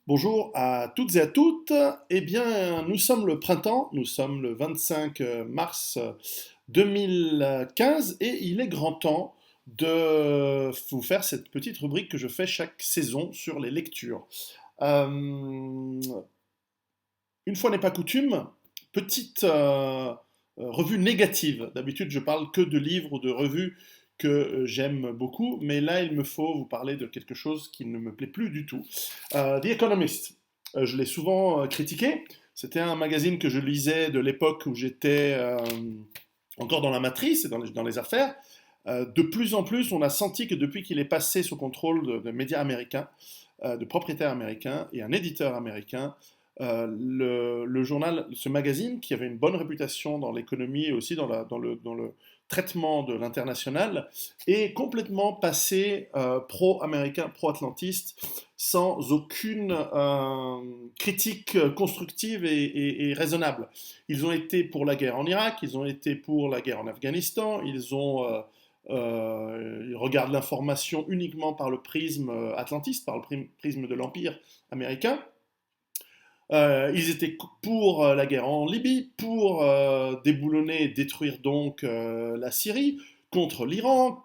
Bonjour à toutes et à toutes. Eh bien, nous sommes le printemps, nous sommes le 25 mars 2015 et il est grand temps de vous faire cette petite rubrique que je fais chaque saison sur les lectures. Euh, une fois n'est pas coutume, petite revue négative. D'habitude, je parle que de livres ou de revues que j'aime beaucoup, mais là, il me faut vous parler de quelque chose qui ne me plaît plus du tout. The Economist. Je l'ai souvent critiqué. C'était un magazine que je lisais de l'époque où j'étais encore dans la matrice et dans les affaires. De plus en plus, on a senti que depuis qu'il est passé sous contrôle de médias américains, de propriétaires américains et un éditeur américain, le journal, ce magazine, qui avait une bonne réputation dans l'économie et aussi dans le traitement de l'international, est complètement passé pro-américain, pro-atlantiste, sans aucune critique constructive et raisonnable. Ils ont été pour la guerre en Irak, ils ont été pour la guerre en Afghanistan, ils regardent l'information uniquement par le prisme atlantiste, par le prisme de l'Empire américain. Ils étaient pour la guerre en Libye, pour déboulonner et détruire donc la Syrie, contre l'Iran,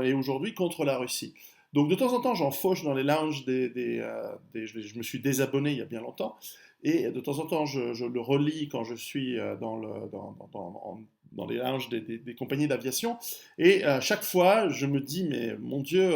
et aujourd'hui contre la Russie. Donc de temps en temps, j'en fauche dans les lounges je me suis désabonné il y a bien longtemps, et de temps en temps, je le relis quand je suis dans les lounges des compagnies d'aviation, et chaque fois, je me dis, mais mon Dieu,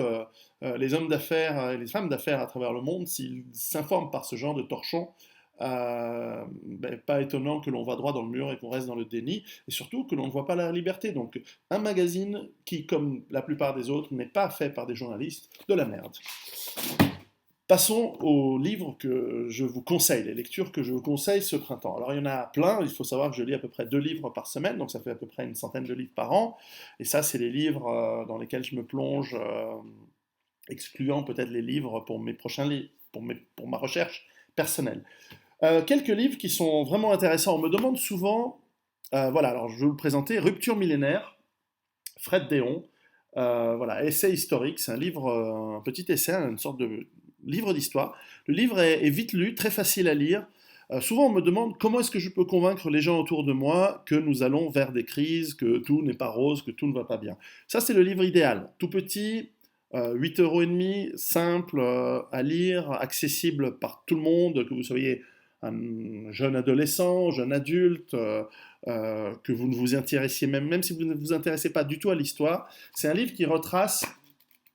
les hommes d'affaires et les femmes d'affaires à travers le monde, s'ils s'informent par ce genre de torchons, pas étonnant que l'on va droit dans le mur et qu'on reste dans le déni, et surtout que l'on ne voit pas la liberté. Donc un magazine qui, comme la plupart des autres, n'est pas fait par des journalistes, de la merde. Passons aux livres que je vous conseille, les lectures que je vous conseille ce printemps. Alors il y en a plein, il faut savoir que je lis à peu près 2 livres par semaine, donc ça fait à peu près une centaine de livres par an, et ça c'est les livres dans lesquels je me plonge, excluant peut-être les livres pour mes prochains livres, pour ma recherche personnelle. Quelques livres qui sont vraiment intéressants. On me demande souvent, voilà, alors je vais vous le présenter, Rupture millénaire, Fred Déon, voilà, essai historique, c'est un livre, un petit essai, une sorte de livre d'histoire. Le livre est vite lu, très facile à lire. Souvent on me demande comment est-ce que je peux convaincre les gens autour de moi que nous allons vers des crises, que tout n'est pas rose, que tout ne va pas bien. Ça c'est le livre idéal, tout petit, 8,5 €, simple à lire, accessible par tout le monde, que vous soyez un jeune adolescent, jeune adulte, que vous ne vous intéressiez même si vous ne vous intéressez pas du tout à l'histoire. C'est un livre qui retrace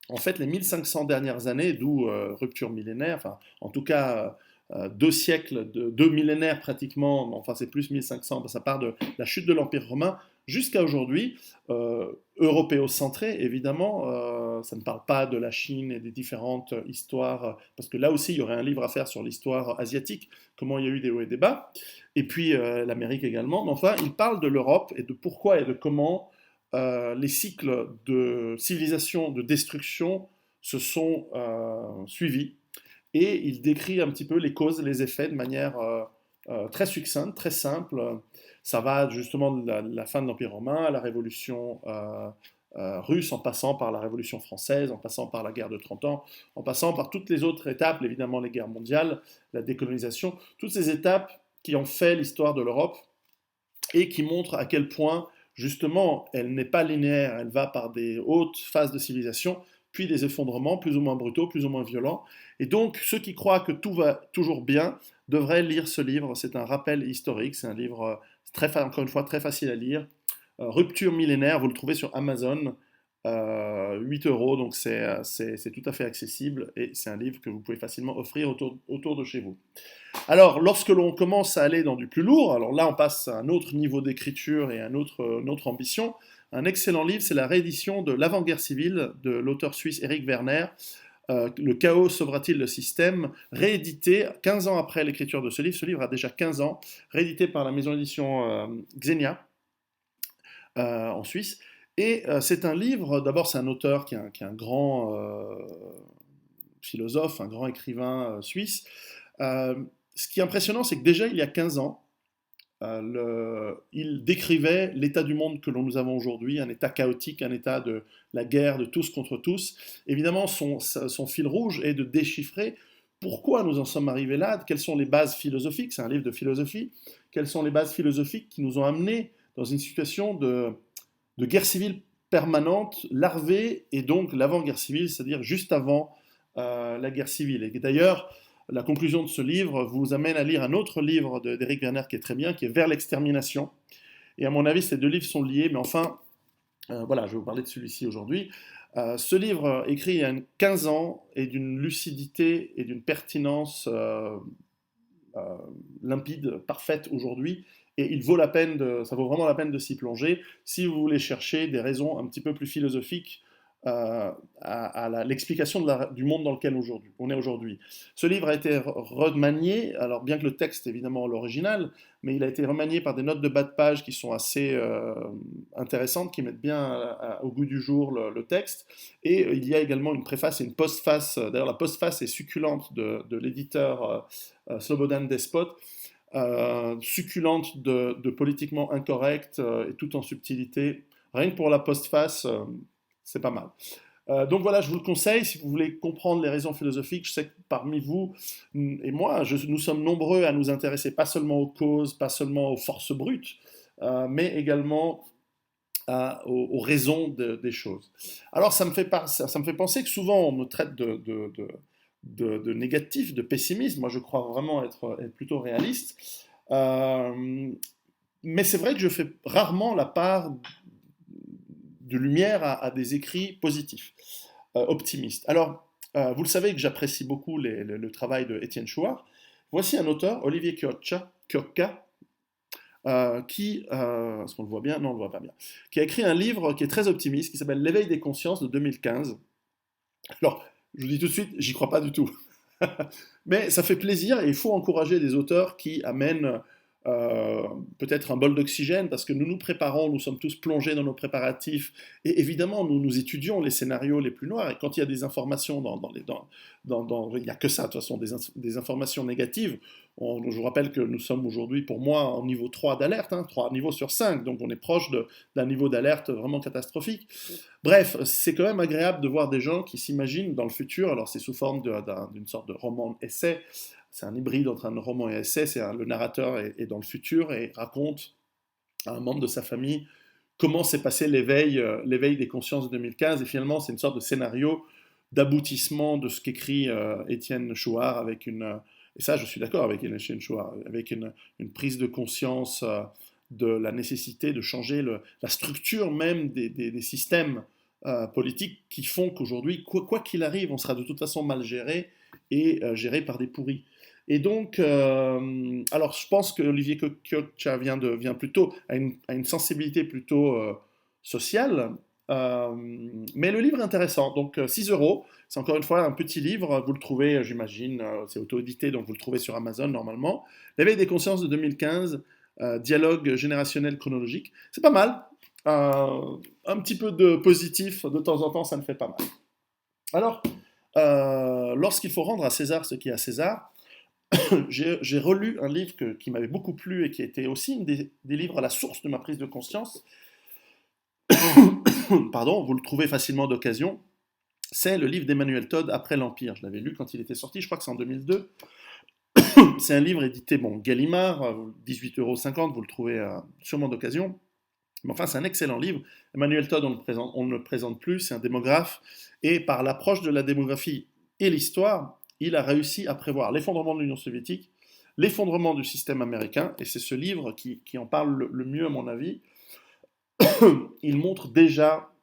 en fait les 1500 dernières années, d'où rupture millénaire, enfin en tout cas 2 siècles, 2 millénaires pratiquement, enfin c'est plus 1500, ça part de la chute de l'Empire romain jusqu'à aujourd'hui, européocentré évidemment, ça ne parle pas de la Chine et des différentes histoires, parce que là aussi il y aurait un livre à faire sur l'histoire asiatique, comment il y a eu des hauts et des bas, et puis l'Amérique également, mais enfin il parle de l'Europe et de pourquoi et de comment les cycles de civilisation, de destruction se sont suivis, et il décrit un petit peu les causes et les effets de manière très succincte, très simple. Ça va justement de la fin de l'Empire romain à la Révolution russe, en passant par la Révolution française, en passant par la guerre de 30 ans, en passant par toutes les autres étapes, évidemment les guerres mondiales, la décolonisation, toutes ces étapes qui ont fait l'histoire de l'Europe et qui montrent à quel point, justement, elle n'est pas linéaire, elle va par des hautes phases de civilisation, puis des effondrements plus ou moins brutaux, plus ou moins violents. Et donc, ceux qui croient que tout va toujours bien devraient lire ce livre. C'est un rappel historique, c'est un livre, encore une fois, très facile à lire. Rupture millénaire, vous le trouvez sur Amazon, 8 euros, donc c'est tout à fait accessible, et c'est un livre que vous pouvez facilement offrir autour de chez vous. Alors, lorsque l'on commence à aller dans du plus lourd, alors là on passe à un autre niveau d'écriture et à une autre ambition. Un excellent livre, c'est la réédition de L'Avant-guerre civile de l'auteur suisse Eric Werner. Le chaos sauvera-t-il le système, réédité 15 ans après l'écriture de ce livre. Ce livre a déjà 15 ans, réédité par la maison d'édition Xenia en Suisse. Et c'est un livre, d'abord c'est un auteur qui est un grand philosophe, un grand écrivain suisse. Euh, Ce qui est impressionnant, c'est que déjà il y a 15 ans, il décrivait l'état du monde que nous avons aujourd'hui, un état chaotique, un état de la guerre de tous contre tous. Évidemment, son fil rouge est de déchiffrer pourquoi nous en sommes arrivés là, quelles sont les bases philosophiques, c'est un livre de philosophie, quelles sont les bases philosophiques qui nous ont amenés dans une situation de guerre civile permanente, larvée, et donc l'avant-guerre civile, c'est-à-dire juste avant la guerre civile. Et d'ailleurs, la conclusion de ce livre vous amène à lire un autre livre d'Éric Werner qui est très bien, qui est Vers l'extermination. Et à mon avis, ces deux livres sont liés, mais enfin, voilà, je vais vous parler de celui-ci aujourd'hui. Ce livre, écrit il y a 15 ans, est d'une lucidité et d'une pertinence euh, limpide, parfaite aujourd'hui, et il vaut la peine ça vaut vraiment la peine de s'y plonger si vous voulez chercher des raisons un petit peu plus philosophiques à l'explication du monde dans lequel on est aujourd'hui. Ce livre a été remanié, alors bien que le texte est évidemment l'original, mais il a été remanié par des notes de bas de page qui sont assez intéressantes, qui mettent bien au goût du jour le texte. Et il y a également une préface et une postface. D'ailleurs, la postface est succulente de l'éditeur Slobodan Despot, succulente de politiquement incorrect et tout en subtilité. Rien que pour la postface, c'est pas mal. Donc voilà, je vous le conseille si vous voulez comprendre les raisons philosophiques. Je sais que parmi vous et moi, nous sommes nombreux à nous intéresser pas seulement aux causes, pas seulement aux forces brutes, mais également aux raisons des choses. Alors ça me fait penser que souvent on me traite de négatif, de pessimiste. Moi je crois vraiment être plutôt réaliste. Mais c'est vrai que je fais rarement la part de lumière à des écrits positifs, optimistes. Alors, vous le savez que j'apprécie beaucoup le travail de Étienne Chouard. Voici un auteur, Olivier Chiocca, est-ce qu'on le voit bien? Non, on le voit pas bien. Qui a écrit un livre qui est très optimiste, qui s'appelle L'éveil des consciences de 2015. Alors, je vous dis tout de suite, j'y crois pas du tout. Mais ça fait plaisir et il faut encourager des auteurs qui amènent euh, peut-être un bol d'oxygène parce que nous nous préparons, nous sommes tous plongés dans nos préparatifs et évidemment nous étudions les scénarios les plus noirs et quand il y a des informations il n'y a que ça de toute façon, des informations négatives, je vous rappelle que nous sommes aujourd'hui pour moi en niveau 3 d'alerte, 3 niveaux sur 5, donc on est proche d'un niveau d'alerte vraiment catastrophique. Bref, c'est quand même agréable de voir des gens qui s'imaginent dans le futur, alors c'est sous forme d'une sorte de roman-essai, c'est un hybride entre un roman et un essai, le narrateur est dans le futur et raconte à un membre de sa famille comment s'est passé l'éveil des consciences de 2015, et finalement c'est une sorte de scénario d'aboutissement de ce qu'écrit Étienne Chouard et ça je suis d'accord avec Étienne Chouard, avec une prise de conscience de la nécessité de changer la structure même des systèmes politiques qui font qu'aujourd'hui, quoi qu'il arrive, on sera de toute façon mal géré et géré par des pourris. Et donc, alors je pense que Olivier Chioccia vient plutôt à une sensibilité plutôt sociale, mais le livre est intéressant. Donc 6 euros, c'est encore une fois un petit livre, vous le trouvez, j'imagine, c'est auto-édité, donc vous le trouvez sur Amazon normalement. L'éveil des consciences de 2015, dialogue générationnel chronologique, c'est pas mal. Un petit peu de positif de temps en temps, ça ne fait pas mal. Alors, lorsqu'il faut rendre à César ce qui est à César, j'ai relu un livre qui m'avait beaucoup plu et qui était aussi des livres à la source de ma prise de conscience. Pardon, vous le trouvez facilement d'occasion. C'est le livre d'Emmanuel Todd, Après l'Empire. Je l'avais lu quand il était sorti, je crois que c'est en 2002. C'est un livre édité, Gallimard, 18,50 €, vous le trouvez sûrement d'occasion. Mais enfin, c'est un excellent livre. Emmanuel Todd, on ne le présente plus, c'est un démographe. Et par l'approche de la démographie et l'histoire, il a réussi à prévoir l'effondrement de l'Union soviétique, l'effondrement du système américain, et c'est ce livre qui en parle le mieux à mon avis. Il montre déjà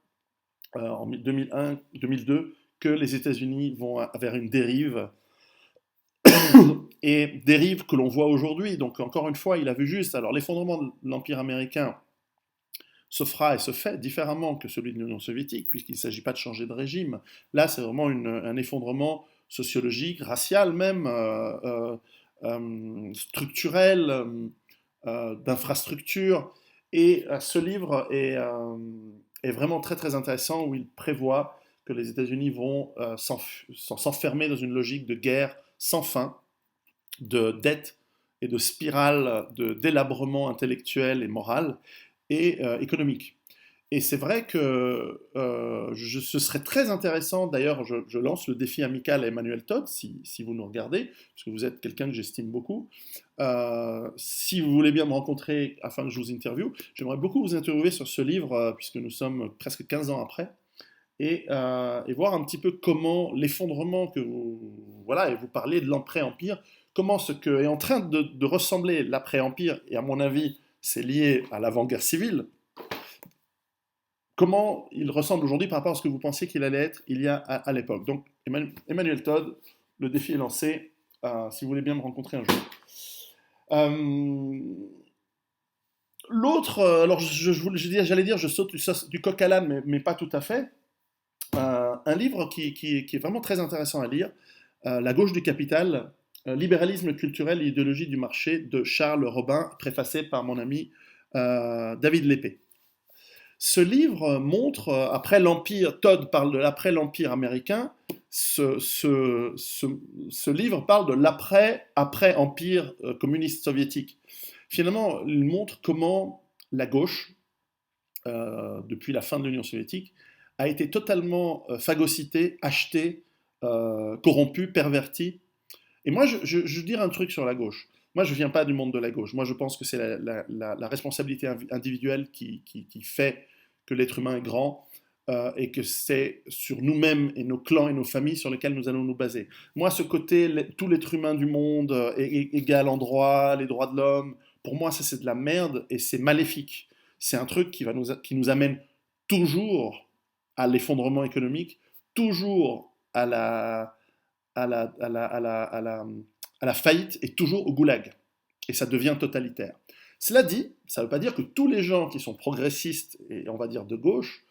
en 2001-2002 que les États-Unis vont vers une dérive, et dérive que l'on voit aujourd'hui. Donc encore une fois, il a vu juste. Alors l'effondrement de l'Empire américain se fera et se fait différemment que celui de l'Union soviétique, puisqu'il ne s'agit pas de changer de régime. Là, c'est vraiment un effondrement sociologique, racial même, structurel, d'infrastructure. Et ce livre est vraiment très très intéressant, où il prévoit que les États-Unis vont s'enfermer dans une logique de guerre sans fin, de dette et de spirale de délabrement intellectuel et moral et économique. Et c'est vrai que ce serait très intéressant, d'ailleurs je lance le défi amical à Emmanuel Todd, si vous nous regardez, parce que vous êtes quelqu'un que j'estime beaucoup. Si vous voulez bien me rencontrer afin que je vous interviewe, j'aimerais beaucoup vous interviewer sur ce livre, puisque nous sommes presque 15 ans après, et voir un petit peu comment l'effondrement que vous... Voilà, et vous parlez de l'après-empire, comment ce que est en train de ressembler l'après-empire, et à mon avis c'est lié à l'avant-guerre civile, comment il ressemble aujourd'hui par rapport à ce que vous pensiez qu'il allait être il y a à l'époque. Donc, Emmanuel Todd, le défi est lancé, si vous voulez bien me rencontrer un jour. Euh, L'autre, alors j'allais dire, je saute du coq à l'âne, mais pas tout à fait. Un livre qui est vraiment très intéressant à lire, La gauche du capital, libéralisme culturel et idéologie du marché, de Charles Robin, préfacé par mon ami David Lépée. Ce livre montre, après l'Empire, Todd parle de l'après-l'Empire américain, ce livre parle de l'après-Empire communiste soviétique. Finalement, il montre comment la gauche, depuis la fin de l'Union soviétique, a été totalement phagocytée, achetée, corrompue, pervertie. Et moi, je dirais un truc sur la gauche. Moi, je ne viens pas du monde de la gauche. Moi, je pense que c'est la responsabilité individuelle qui fait que l'être humain est grand et que c'est sur nous-mêmes et nos clans et nos familles sur lesquels nous allons nous baser. Moi, ce côté, tout l'être humain du monde est égal en droit, les droits de l'homme, pour moi, ça c'est de la merde et c'est maléfique. C'est un truc qui nous amène toujours à l'effondrement économique, toujours à la faillite et toujours au goulag. Et ça devient totalitaire. Cela dit, ça ne veut pas dire que tous les gens qui sont progressistes et on va dire de gauche,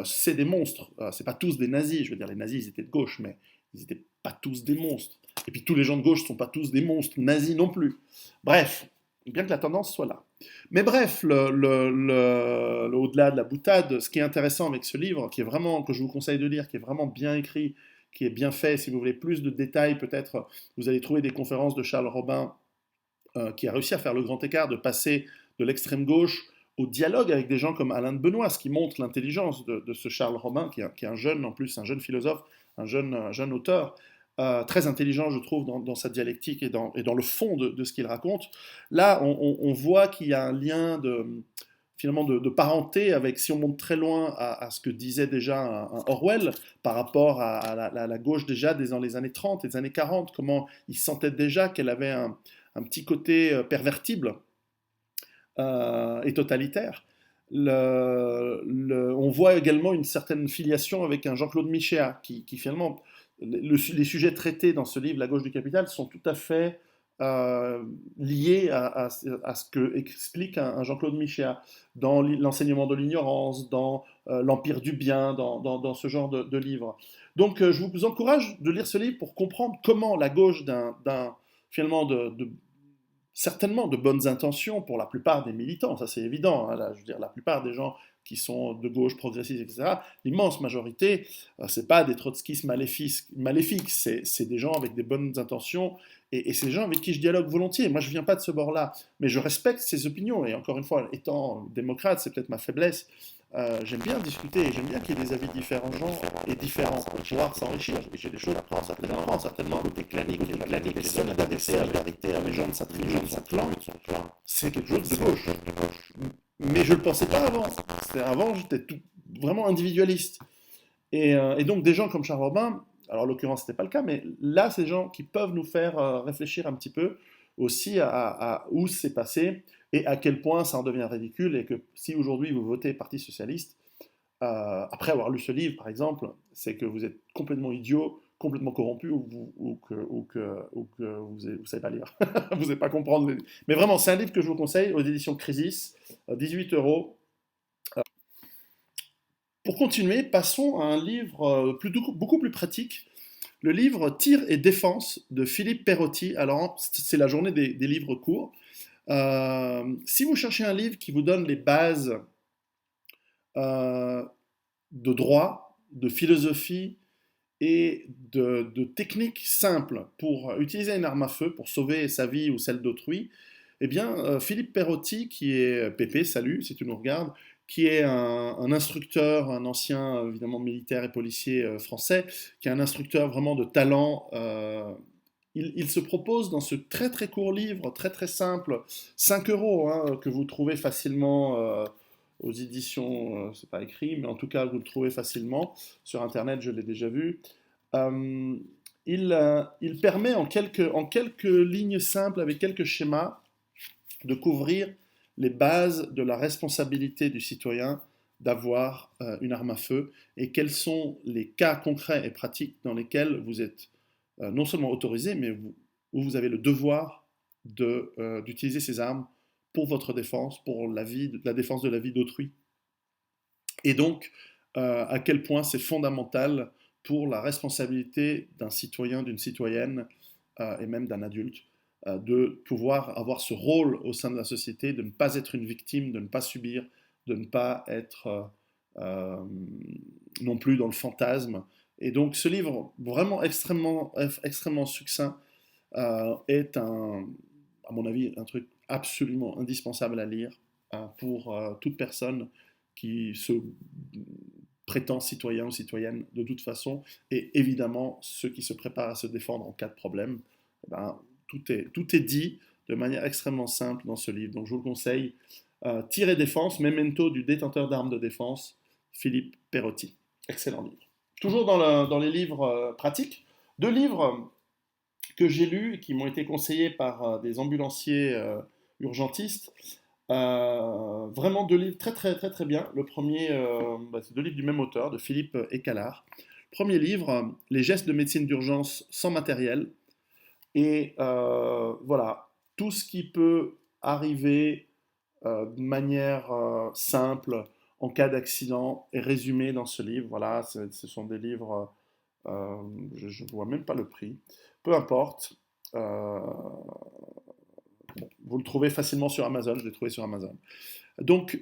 c'est des monstres. C'est pas tous des nazis. Je veux dire, les nazis ils étaient de gauche, mais ils n'étaient pas tous des monstres. Et puis tous les gens de gauche ne sont pas tous des monstres nazis non plus. Bref, bien que la tendance soit là. Mais bref, au-delà de la boutade, ce qui est intéressant avec ce livre, qui est vraiment, que je vous conseille de lire, qui est vraiment bien écrit, qui est bien fait, si vous voulez plus de détails, peut-être vous allez trouver des conférences de Charles Robin, qui a réussi à faire le grand écart, de passer de l'extrême gauche au dialogue avec des gens comme Alain de Benoît, ce qui montre l'intelligence de ce Charles Robin, qui est un jeune, en plus, un jeune philosophe, un jeune auteur, très intelligent, je trouve, dans sa dialectique et dans le fond de ce qu'il raconte. Là, on voit qu'il y a un lien finalement de parenté avec, si on monte très loin à ce que disait déjà un Orwell par rapport à la gauche déjà dans les années 30 et les années 40, comment il sentait déjà qu'elle avait un petit côté pervertible et totalitaire. On voit également une certaine filiation avec un Jean-Claude Michéa, qui finalement, les sujets traités dans ce livre, La gauche du capital, sont tout à fait liés à ce que explique un Jean-Claude Michéa dans l'enseignement de l'ignorance, dans l'empire du bien, dans ce genre de livres. Donc je vous encourage de lire ce livre pour comprendre comment la gauche finalement certainement de bonnes intentions pour la plupart des militants, ça c'est évident, hein, là, je veux dire, la plupart des gens qui sont de gauche, progressistes, etc., l'immense majorité, c'est pas des trotskistes maléfiques, c'est des gens avec des bonnes intentions, et c'est des gens avec qui je dialogue volontiers. Moi je viens pas de ce bord-là, mais je respecte ses opinions, et encore une fois, étant démocrate, c'est peut-être ma faiblesse, j'aime bien discuter, j'aime bien qu'il y ait des avis différents et différents pour pouvoir s'enrichir. Et j'ai des choses à prendre, certainement, côté clanique, et solidarité avec les gens de sa tribu, de son clan, c'est quelque chose de gauche. Mais je ne le pensais pas avant. Avant, j'étais vraiment individualiste. Et donc, des gens comme Charles Robin, alors en l'occurrence, ce n'était pas le cas, mais là, c'est des gens qui peuvent nous faire réfléchir un petit peu aussi à où c'est passé et à quel point ça en devient ridicule. Et que si aujourd'hui vous votez Parti Socialiste, après avoir lu ce livre, par exemple, c'est que vous êtes complètement idiot, complètement corrompu ou que vous ne savez pas lire. Vous ne savez pas comprendre. Mais vraiment, c'est un livre que je vous conseille aux éditions Crisis, 18 euros. Pour continuer, passons à un livre beaucoup plus pratique, le livre Tir et défense de Philippe Perotti. Alors, c'est la journée des livres courts. Si vous cherchez un livre qui vous donne les bases de droit, de philosophie et de techniques simples pour utiliser une arme à feu, pour sauver sa vie ou celle d'autrui, eh bien, Philippe Perotti, qui est Pépé, salut si tu nous regardes, qui est un instructeur, un ancien évidemment militaire et policier français, qui est un instructeur vraiment de talent. Il se propose dans ce très très court livre, très très simple, 5 euros, hein, que vous trouvez facilement aux éditions, c'est pas écrit, mais en tout cas vous le trouvez facilement sur Internet, je l'ai déjà vu. Euh, il permet en quelques lignes simples, avec quelques schémas, de couvrir les bases de la responsabilité du citoyen d'avoir une arme à feu et quels sont les cas concrets et pratiques dans lesquels vous êtes non seulement autorisé, mais où vous avez le devoir d'utiliser ces armes pour votre défense, pour la défense de la vie d'autrui. Et donc, à quel point c'est fondamental pour la responsabilité d'un citoyen, d'une citoyenne, et même d'un adulte, de pouvoir avoir ce rôle au sein de la société, de ne pas être une victime, de ne pas subir, de ne pas être euh, non plus dans le fantasme. Et donc ce livre, vraiment extrêmement succinct, est à mon avis, un truc absolument indispensable à lire pour toute personne qui se prétend citoyen ou citoyenne de toute façon, et évidemment ceux qui se préparent à se défendre en cas de problème. Eh ben, tout est dit de manière extrêmement simple dans ce livre. Donc je vous le conseille. Tir et défense, Memento du détenteur d'armes de défense, Philippe Perotti. Excellent livre. Toujours dans les livres pratiques, 2 livres que j'ai lus et qui m'ont été conseillés par des ambulanciers urgentistes. Vraiment 2 livres très très très très bien. Le premier, c'est 2 livres du même auteur, de Philippe Écalard. Premier livre, Les gestes de médecine d'urgence sans matériel. Et voilà, tout ce qui peut arriver de manière simple en cas d'accident est résumé dans ce livre. Voilà, ce sont des livres, je ne vois même pas le prix, peu importe. Euh, bon, vous le trouvez facilement sur Amazon, je l'ai trouvé sur Amazon. Donc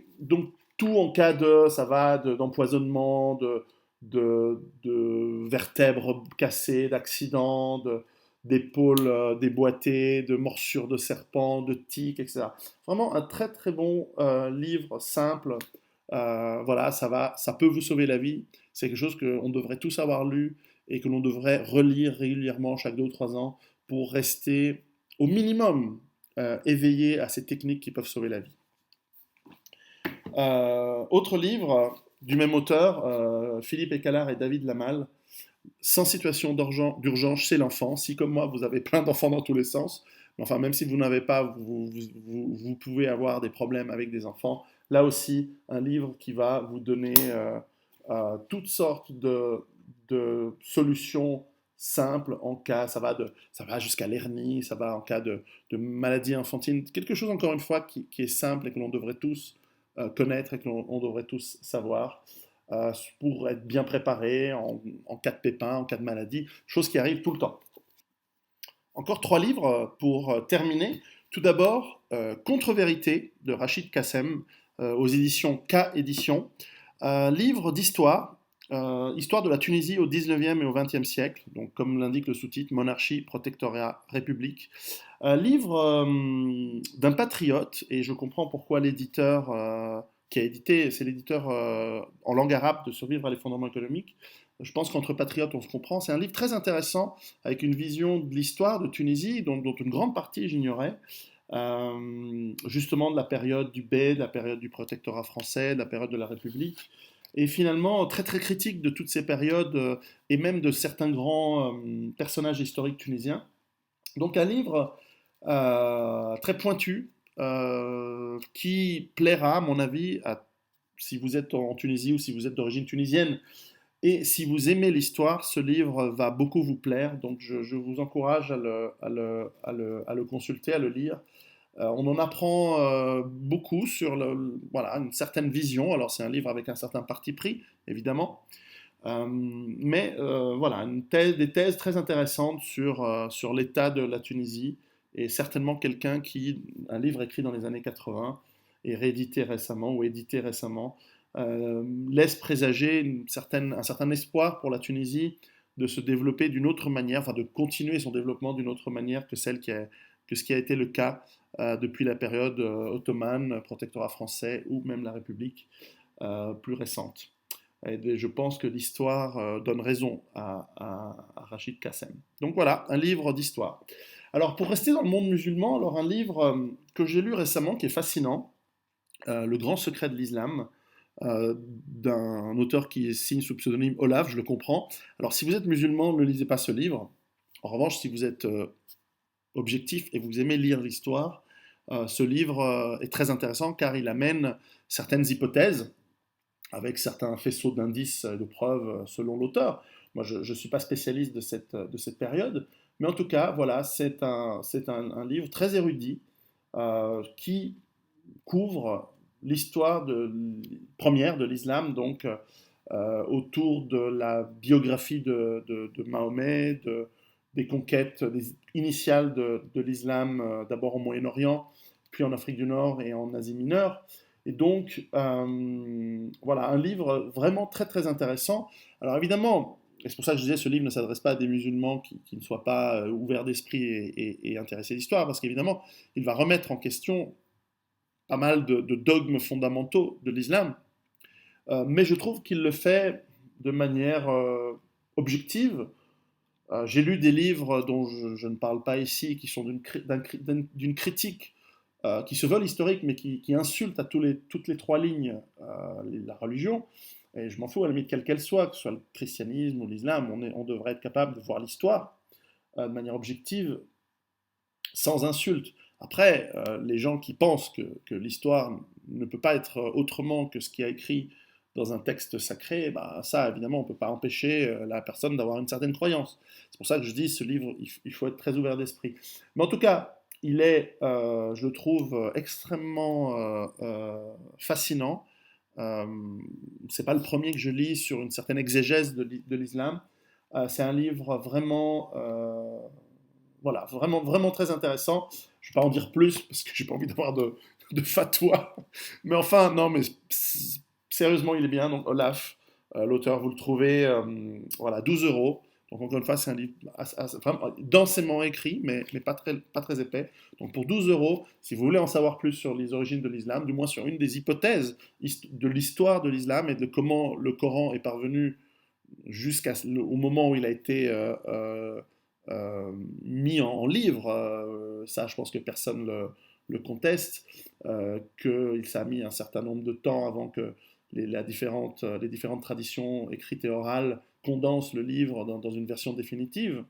tout en cas ça va d'empoisonnement, de vertèbres cassées, d'accidents, d'épaules déboîtées, de morsures de serpents, de tiques, etc. Vraiment un très très bon livre simple. Voilà, ça peut vous sauver la vie. C'est quelque chose qu'on devrait tous avoir lu et que l'on devrait relire régulièrement chaque 2 ou 3 ans pour rester au minimum éveillé à ces techniques qui peuvent sauver la vie. Autre livre du même auteur, Philippe Écalard et David Lamal, Sans situation d'urgence chez l'enfant. Si comme moi vous avez plein d'enfants dans tous les sens, mais enfin même si vous n'avez pas, vous pouvez avoir des problèmes avec des enfants. Là aussi, un livre qui va vous donner toutes sortes de solutions simples en cas, ça va jusqu'à l'hernie, ça va en cas de maladie infantile, quelque chose encore une fois qui est simple et que l'on devrait tous connaître et que l'on devrait tous savoir pour être bien préparé en cas de pépin, en cas de maladie, chose qui arrive tout le temps. Encore 3 livres pour terminer. Tout d'abord, Contre-vérité de Rachid Kassem aux éditions K Éditions. Livre d'histoire, histoire de la Tunisie au 19e et au 20e siècle, donc comme l'indique le sous-titre, monarchie, protectorat, république. Livre d'un patriote, et je comprends pourquoi l'éditeur qui a édité, c'est l'éditeur en langue arabe de Survivre à l'effondrement économique. Je pense qu'entre patriotes, on se comprend. C'est un livre très intéressant, avec une vision de l'histoire de Tunisie, dont une grande partie j'ignorais. Justement de la période du Bey, de la période du protectorat français, de la période de la République, et finalement très très critique de toutes ces périodes et même de certains grands personnages historiques tunisiens. Donc un livre très pointu qui plaira à mon avis si vous êtes en Tunisie ou si vous êtes d'origine tunisienne. Et si vous aimez l'histoire, ce livre va beaucoup vous plaire, donc je vous encourage à le consulter, à le lire. On en apprend beaucoup sur voilà, une certaine vision. Alors c'est un livre avec un certain parti pris, évidemment, mais voilà, des thèses très intéressantes sur l'état de la Tunisie, et certainement un livre écrit dans les années 80 et réédité récemment ou édité récemment, laisse présager un certain espoir pour la Tunisie de se développer d'une autre manière, enfin de continuer son développement d'une autre manière que celle que ce qui a été le cas depuis la période ottomane, protectorat français ou même la République plus récente. Et je pense que l'histoire donne raison à Rachid Kassem. Donc voilà, un livre d'histoire. Alors pour rester dans le monde musulman, alors un livre que j'ai lu récemment qui est fascinant, Le grand secret de l'islam, d'un auteur qui signe sous pseudonyme Olaf, je le comprends. Alors si vous êtes musulman, ne lisez pas ce livre. En revanche, si vous êtes objectif et vous aimez lire l'histoire, ce livre est très intéressant car il amène certaines hypothèses avec certains faisceaux d'indices et de preuves selon l'auteur. Moi, je ne suis pas spécialiste de cette période, mais en tout cas, voilà, c'est un livre très érudit qui couvre l'histoire première de l'islam, donc autour de la biographie de Mahomet, des conquêtes initiales de l'islam, d'abord au Moyen-Orient, puis en Afrique du Nord et en Asie mineure. Et donc, voilà, un livre vraiment très très intéressant. Alors évidemment, et c'est pour ça que je disais, ce livre ne s'adresse pas à des musulmans qui ne soient pas ouverts d'esprit et intéressés à l'histoire, parce qu'évidemment, il va remettre en question pas mal de dogmes fondamentaux de l'islam, mais je trouve qu'il le fait de manière objective. J'ai lu des livres dont je ne parle pas ici, qui sont d'une critique qui se veulent historiques, mais qui insultent à toutes les trois lignes la religion. Et je m'en fous à la limite quelle qu'elle soit, que ce soit le christianisme ou l'islam, on devrait être capable de voir l'histoire de manière objective, sans insulte. Après, les gens qui pensent que l'histoire ne peut pas être autrement que ce qui est écrit dans un texte sacré, bah, ça, évidemment, on ne peut pas empêcher la personne d'avoir une certaine croyance. C'est pour ça que je dis, ce livre, il faut être très ouvert d'esprit. Mais en tout cas, il est, je le trouve, extrêmement fascinant. C'est pas le premier que je lis sur une certaine exégèse de l'islam. C'est un livre vraiment, voilà, vraiment, vraiment très intéressant. Je ne vais pas en dire plus parce que j'ai pas envie d'avoir de fatwa. Mais enfin, non, mais sérieusement, il est bien. Donc, Olaf, l'auteur, vous le trouvez, voilà, 12 euros. Donc, encore une fois, c'est un livre vraiment densément écrit, mais pas très épais. Donc, pour 12 euros, si vous voulez en savoir plus sur les origines de l'islam, du moins sur une des hypothèses de l'histoire de l'islam et de comment le Coran est parvenu jusqu'au moment où il a été mis en livre, ça je pense que personne le conteste, qu'il s'est mis un certain nombre de temps avant que les différentes traditions écrites et orales condensent le livre dans une version définitive.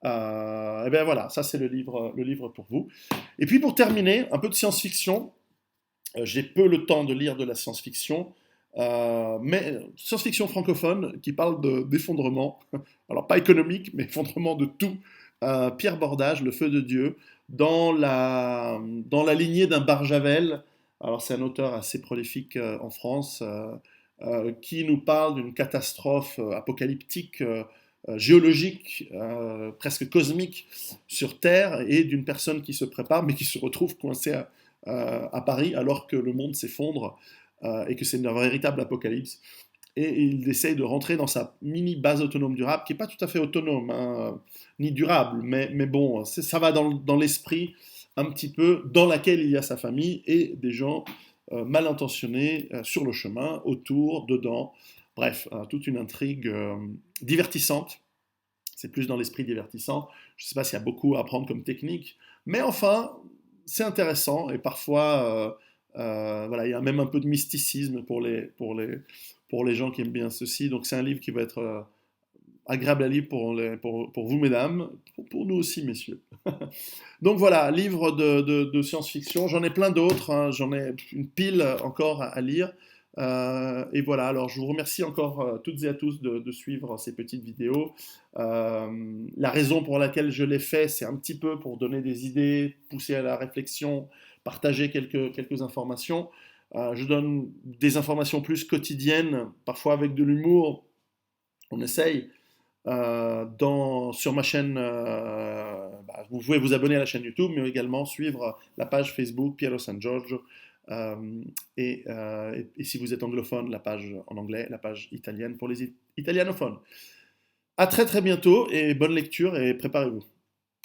Et bien voilà, ça c'est le livre pour vous. Et puis pour terminer, un peu de science-fiction. J'ai peu le temps de lire de la science-fiction, mais science-fiction francophone qui parle d'effondrement, alors pas économique, mais effondrement de tout. Pierre Bordage, Le Feu de Dieu, dans la lignée d'un Barjavel. Alors c'est un auteur assez prolifique en France, qui nous parle d'une catastrophe apocalyptique, géologique, presque cosmique sur Terre, et d'une personne qui se prépare, mais qui se retrouve coincée à Paris alors que le monde s'effondre et que c'est une véritable apocalypse. Et il essaye de rentrer dans sa mini base autonome durable, qui n'est pas tout à fait autonome, hein, ni durable, mais bon, ça va dans l'esprit un petit peu, dans laquelle il y a sa famille et des gens mal intentionnés sur le chemin, autour, dedans. Bref, toute une intrigue divertissante. C'est plus dans l'esprit divertissant. Je ne sais pas s'il y a beaucoup à apprendre comme technique, mais enfin, c'est intéressant et parfois, voilà, il y a même un peu de mysticisme pour les gens qui aiment bien ceci. Donc c'est un livre qui va être agréable à lire pour vous, mesdames, pour nous aussi, messieurs. Donc voilà, livre de science-fiction. J'en ai plein d'autres, hein, j'en ai une pile encore à lire. Et voilà, alors je vous remercie encore toutes et à tous de suivre ces petites vidéos. La raison pour laquelle je l'ai fait, c'est un petit peu pour donner des idées, pousser à la réflexion, partager quelques informations. Je donne des informations plus quotidiennes, parfois avec de l'humour. On essaye. Sur ma chaîne, vous pouvez vous abonner à la chaîne YouTube, mais également suivre la page Facebook Piero San Giorgio. Et si vous êtes anglophone, la page en anglais, la page italienne pour les italianophones. À très très bientôt et bonne lecture et préparez-vous.